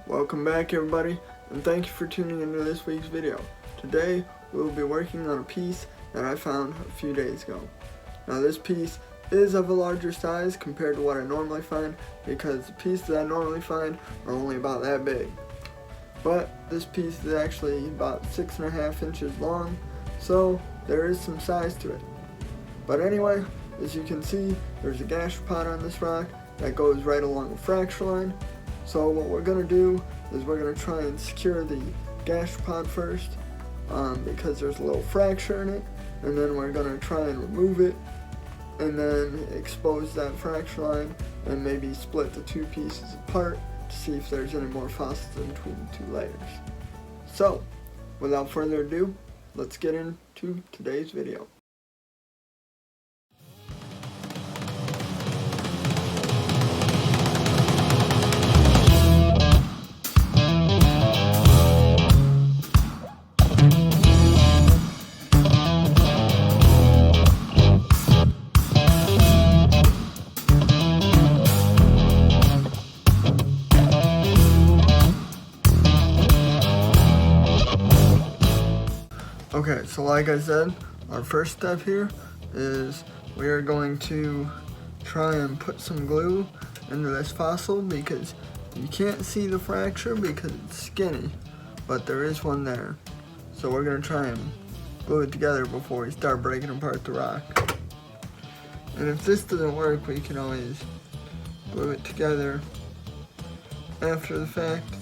Welcome back everybody, and thank you for tuning into this week's video. Today we will be working on a piece that I found a few days ago. Now this piece is of a larger size compared to what I normally find, because the pieces that I normally find are only about that big. But this piece is actually about 6.5 inches long, so there is some size to it. But anyway, as you can see, there's a gastropod on this rock that goes right along the fracture line. So what we're going to do is we're going to try and secure the gastropod first, because there's a little fracture in it, and then we're going to try and remove it and then expose that fracture line and maybe split the two pieces apart to see if there's any more fossils in between the two layers. So without further ado, let's get into today's video. Okay, so like I said, our first step here is we are going to try and put some glue into this fossil, because you can't see the fracture because it's skinny, but there is one there. So we're going to try and glue it together before we start breaking apart the rock. And if this doesn't work, we can always glue it together after the fact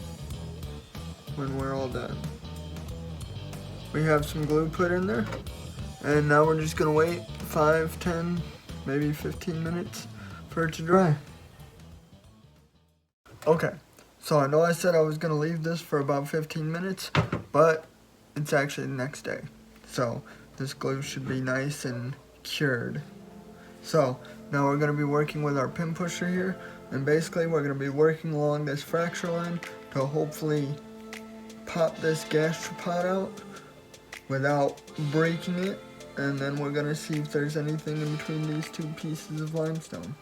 when we're all done. We have some glue put in there, and now we're just gonna wait 5, 10, maybe 15 minutes for it to dry. Okay, so I know I said I was gonna leave this for about 15 minutes, but it's actually the next day. So this glue should be nice and cured. So now we're gonna be working with our pin pusher here, and basically we're gonna be working along this fracture line to hopefully pop this gastropod out without breaking it, and then we're gonna see if there's anything in between these two pieces of limestone.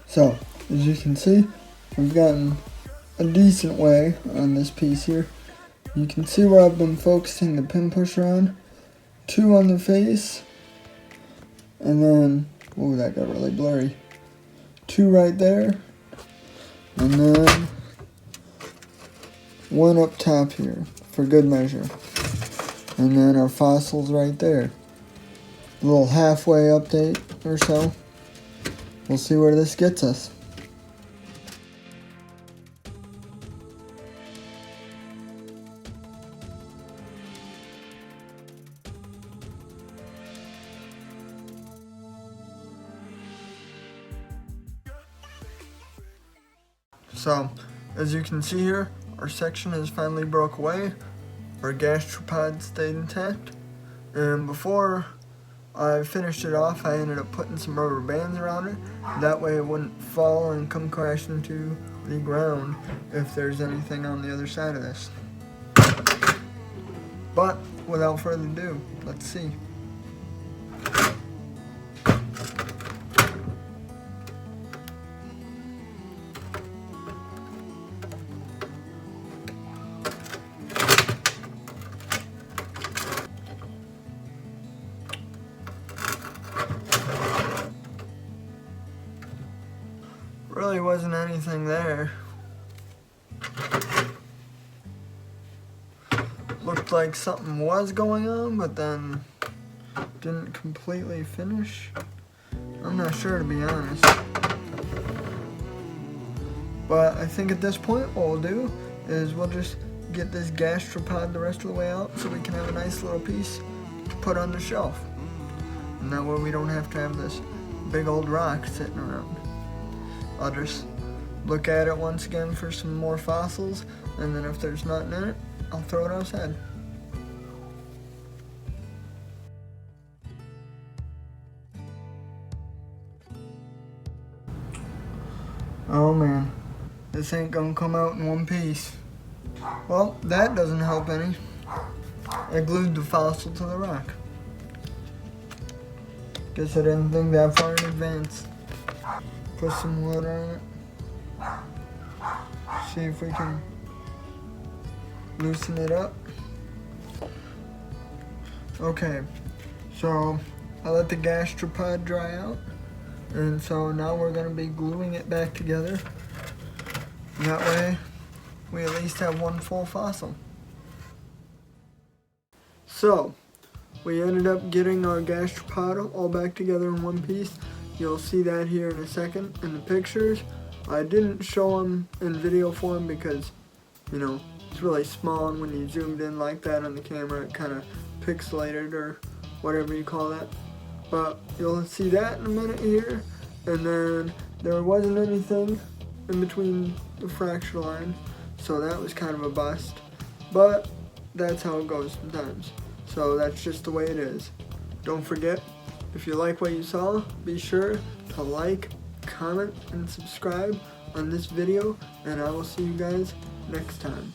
So, as you can see, we've gotten a decent way on this piece here. You can see where I've been focusing the pin pusher on. 2 on the face, and then, oh, that got really blurry. 2 right there, and then 1 up top here for good measure. And then our fossils right there. A little halfway update or so. We'll see where this gets us. So, as you can see here, our section has finally broke away. Our gastropod stayed intact. And before I finished it off, I ended up putting some rubber bands around it. That way it wouldn't fall and come crashing to the ground if there's anything on the other side of this. But without further ado, let's see. Really wasn't anything there. Looked like something was going on, but then didn't completely finish. I'm not sure, to be honest. But I think at this point what we'll do is we'll just get this gastropod the rest of the way out so we can have a nice little piece to put on the shelf. And that way we don't have to have this big old rock sitting around. I'll just look at it once again for some more fossils, and then if there's nothing in it, I'll throw it outside. Oh man, this ain't gonna come out in one piece. Well, that doesn't help any. I glued the fossil to the rock. Guess I didn't think that far in advance. Put some wood on it. See if we can loosen it up. Okay, so I let the Gastropod dry out, and so now we're gonna be gluing it back together. That way, we at least have one full fossil. So, we ended up getting our Gastropod all back together in one piece. You'll see that here in a second in the pictures. I didn't show them in video form because, you know, it's really small, and when you zoomed in like that on the camera, it kind of pixelated or whatever you call that. But you'll see that in a minute here. And then there wasn't anything in between the fracture line, so that was kind of a bust. But that's how it goes sometimes. So that's just the way it is. Don't forget, if you like what you saw, be sure to like, comment, and subscribe on this video, and I will see you guys next time.